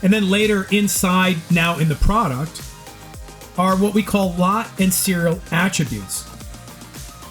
And then later inside, now in the product, are what we call lot and serial attributes.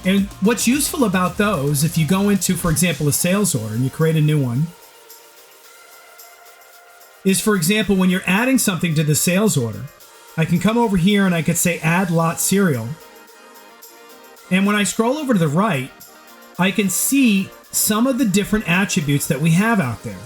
And what's useful about those, if you go into, for example, a sales order and you create a new one, is, for example, when you're adding something to the sales order, I can come over here and I could say add lot serial. And when I scroll over to the right, I can see some of the different attributes that we have out there.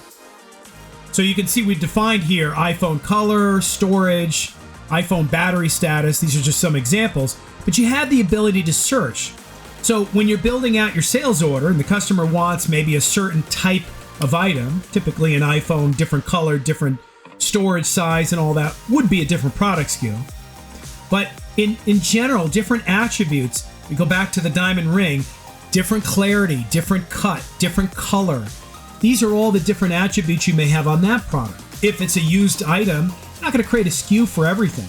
So you can see we've defined here iPhone color, storage, iPhone battery status. These are just some examples, but you have the ability to search. So when you're building out your sales order and the customer wants maybe a certain type of item, typically an iPhone, different color, different storage size and all that would be a different product SKU. But in general, different attributes, we go back to the diamond ring, different clarity, different cut, different color. These are all the different attributes you may have on that product. If it's a used item, you're not going to create a SKU for everything.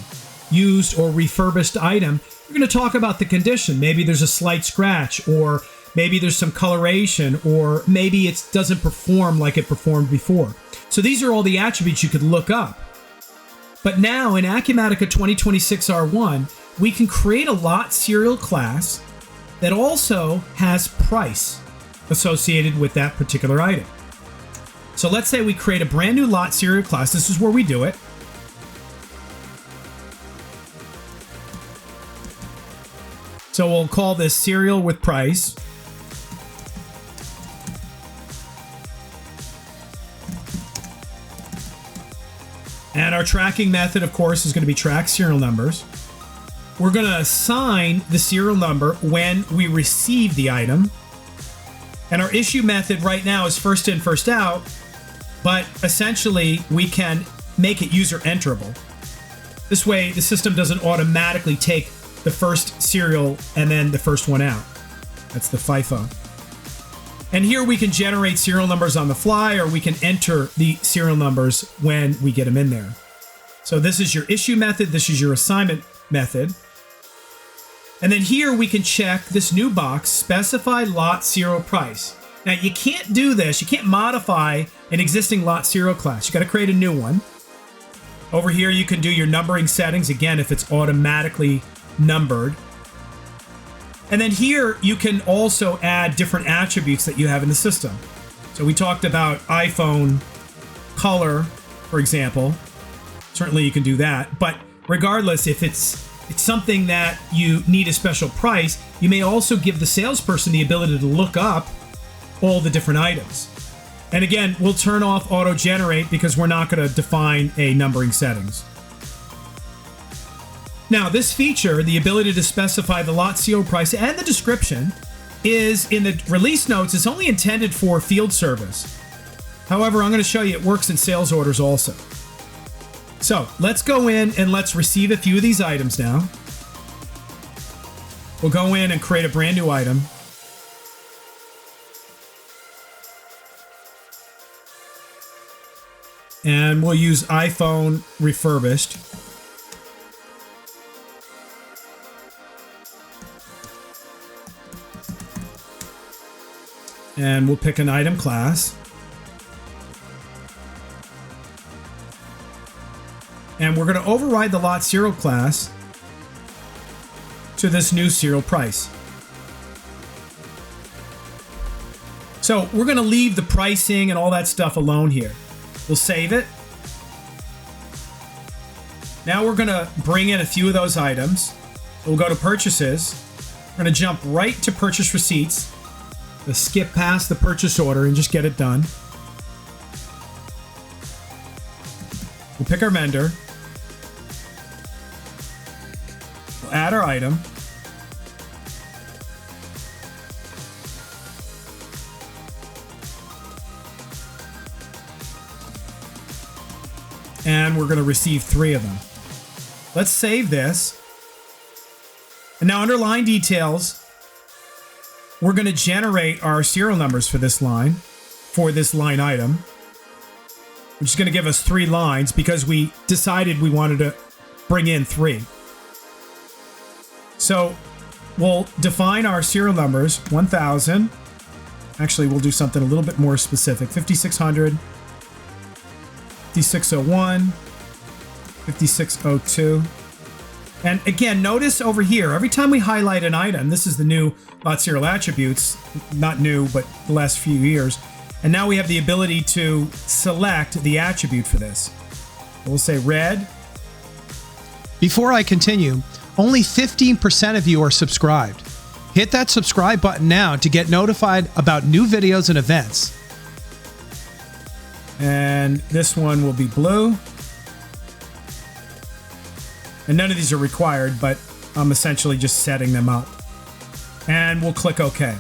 Used or refurbished item, you're going to talk about the condition. Maybe there's a slight scratch, or maybe there's some coloration, or maybe it doesn't perform like it performed before. So these are all the attributes you could look up. But now in Acumatica 2026 R1, we can create a lot serial class that also has price associated with that particular item. So let's say we create a brand new lot serial class. This is where we do it. So we'll call this serial with price. And our tracking method, of course, is going to be track serial numbers. We're going to assign the serial number when we receive the item. And our issue method right now is first in, first out. But essentially, we can make it user enterable. This way, the system doesn't automatically take the first serial and then the first one out. That's the FIFO. And here we can generate serial numbers on the fly, or we can enter the serial numbers when we get them in there. So this is your issue method. This is your assignment method. And then here we can check this new box, specify lot serial price. Now you can't do this. You can't modify an existing lot serial class. You got to create a new one. Over here, you can do your numbering settings. Again, if it's automatically numbered. And then here, you can also add different attributes that you have in the system. So we talked about iPhone color, for example. Certainly you can do that. But regardless, if it's something that you need a special price, you may also give the salesperson the ability to look up all the different items. And again, we'll turn off auto-generate because we're not going to define a numbering settings. Now, this feature, the ability to specify the lot serial price and the description, is in the release notes. It's only intended for field service. However, I'm going to show you it works in sales orders also. So let's go in and let's receive a few of these items now. We'll go in and create a brand new item. And we'll use iPhone refurbished. And we'll pick an item class. And we're going to override the lot serial class to this new serial price. So we're going to leave the pricing and all that stuff alone here. We'll save it. Now we're going to bring in a few of those items. We'll go to purchases. We're going to jump right to purchase receipts. We'll skip past the purchase order and just get it done. We'll pick our vendor. We'll add our item. And we're going to receive 3 of them. Let's save this. And now under line details, we're going to generate our serial numbers for this line item, which is going to give us 3 lines because we decided we wanted to bring in 3. So we'll define our serial numbers, 1000. Actually, we'll do something a little bit more specific, 5600, 5601, 5602. And again, notice over here, every time we highlight an item, this is the new lot serial attributes, not new, but the last few years. And now we have the ability to select the attribute for this. We'll say red. Before I continue, only 15% of you are subscribed. Hit that subscribe button now to get notified about new videos and events. And this one will be blue. And none of these are required, but I'm essentially just setting them up. And we'll click OK.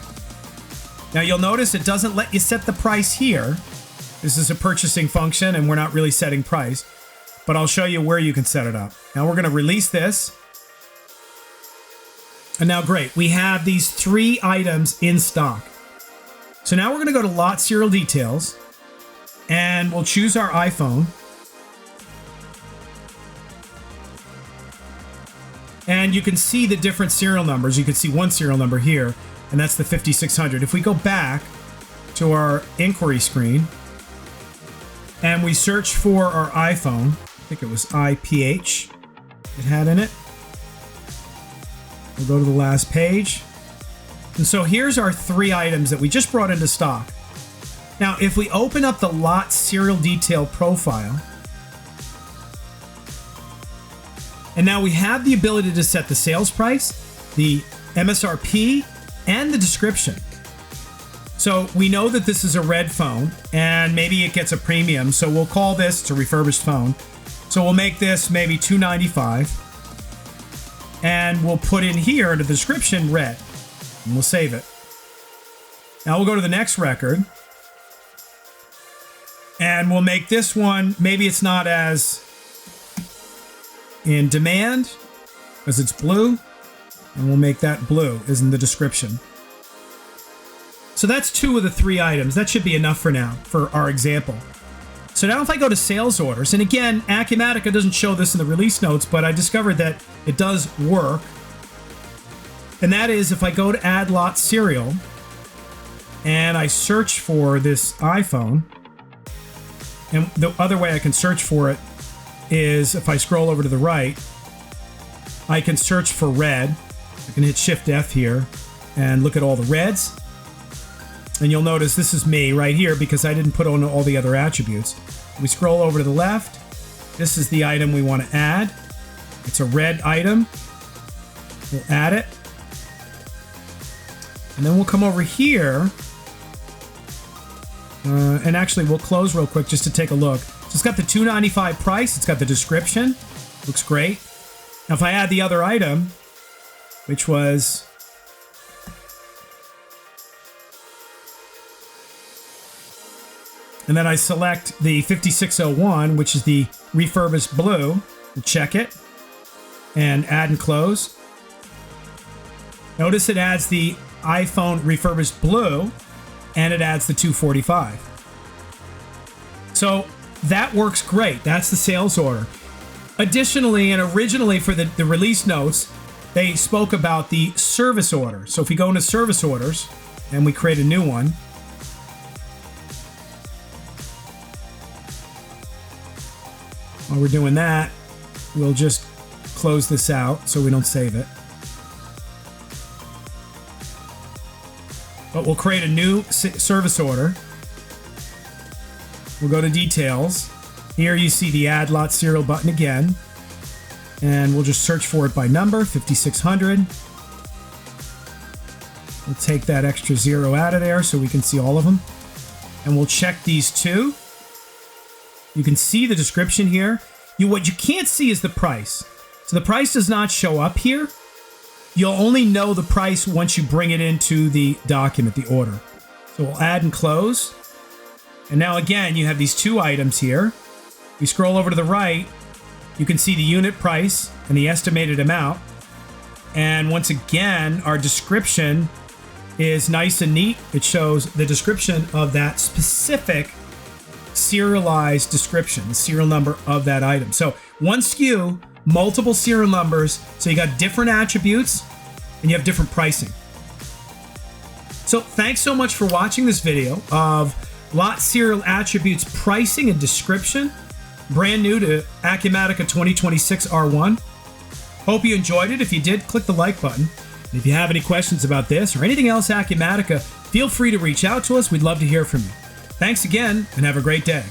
Now you'll notice it doesn't let you set the price here. This is a purchasing function and we're not really setting price, but I'll show you where you can set it up. Now we're going to release this. And now great, we have these 3 items in stock. So now we're going to go to lot serial details and we'll choose our iPhone. And you can see the different serial numbers. You can see one serial number here, and that's the 5600. If we go back to our inquiry screen and we search for our iPhone, I think it was IPH it had in it. We'll go to the last page. And so here's our 3 items that we just brought into stock. Now, if we open up the lot serial detail profile, and now we have the ability to set the sales price, the MSRP, and the description. So we know that this is a red phone, and maybe it gets a premium, so we'll call this, it's a refurbished phone. So we'll make this maybe $295, and we'll put in here in the description red, and we'll save it. Now we'll go to the next record, and we'll make this one, maybe it's not as in demand because it's blue, and we'll make that blue is in the description. So that's 2 of the 3 items. That should be enough for now for our example. So now if I go to sales orders, and again, Acumatica doesn't show this in the release notes, but I discovered that it does work. And that is if I go to add lot serial and I search for this iPhone, and the other way I can search for it is if I scroll over to the right, I can search for red. I can hit Shift F here and look at all the reds. And you'll notice this is me right here because I didn't put on all the other attributes. We scroll over to the left. This is the item we want to add. It's a red item. We'll add it. And then we'll come over here. And actually, we'll close real quick just to take a look. So it's got the $295 price. It's got the description. Looks great. Now, if I add the other item, which was and then I select the 5601, which is the refurbished blue. We'll check it and add and close. Notice it adds the iPhone refurbished blue and it adds the 245. So that works great. That's the sales order. Additionally, and originally for the release notes, they spoke about the service order. So if we go into service orders and we create a new one, while we're doing that, we'll just close this out so we don't save it. But we'll create a new service order. We'll go to details. Here you see the add lot serial button again. And we'll just search for it by number, 5600. We'll take that extra 0 out of there so we can see all of them. And we'll check these 2. You can see the description here. What you can't see is the price. So the price does not show up here. You'll only know the price once you bring it into the document, the order. So we'll add and close. And now again, you have these 2 items here. We scroll over to the right, you can see the unit price and the estimated amount. And once again, our description is nice and neat. It shows the description of that specific serialized description, the serial number of that item. So one SKU, multiple serial numbers, so you got different attributes and you have different pricing. So thanks so much for watching this video of lot serial attributes pricing and description. brand new to Acumatica 2026 R1. Hope you enjoyed it. If you did, click the like button. And if you have any questions about this or anything else Acumatica, feel free to reach out to us. We'd love to hear from you. Thanks again, and have a great day.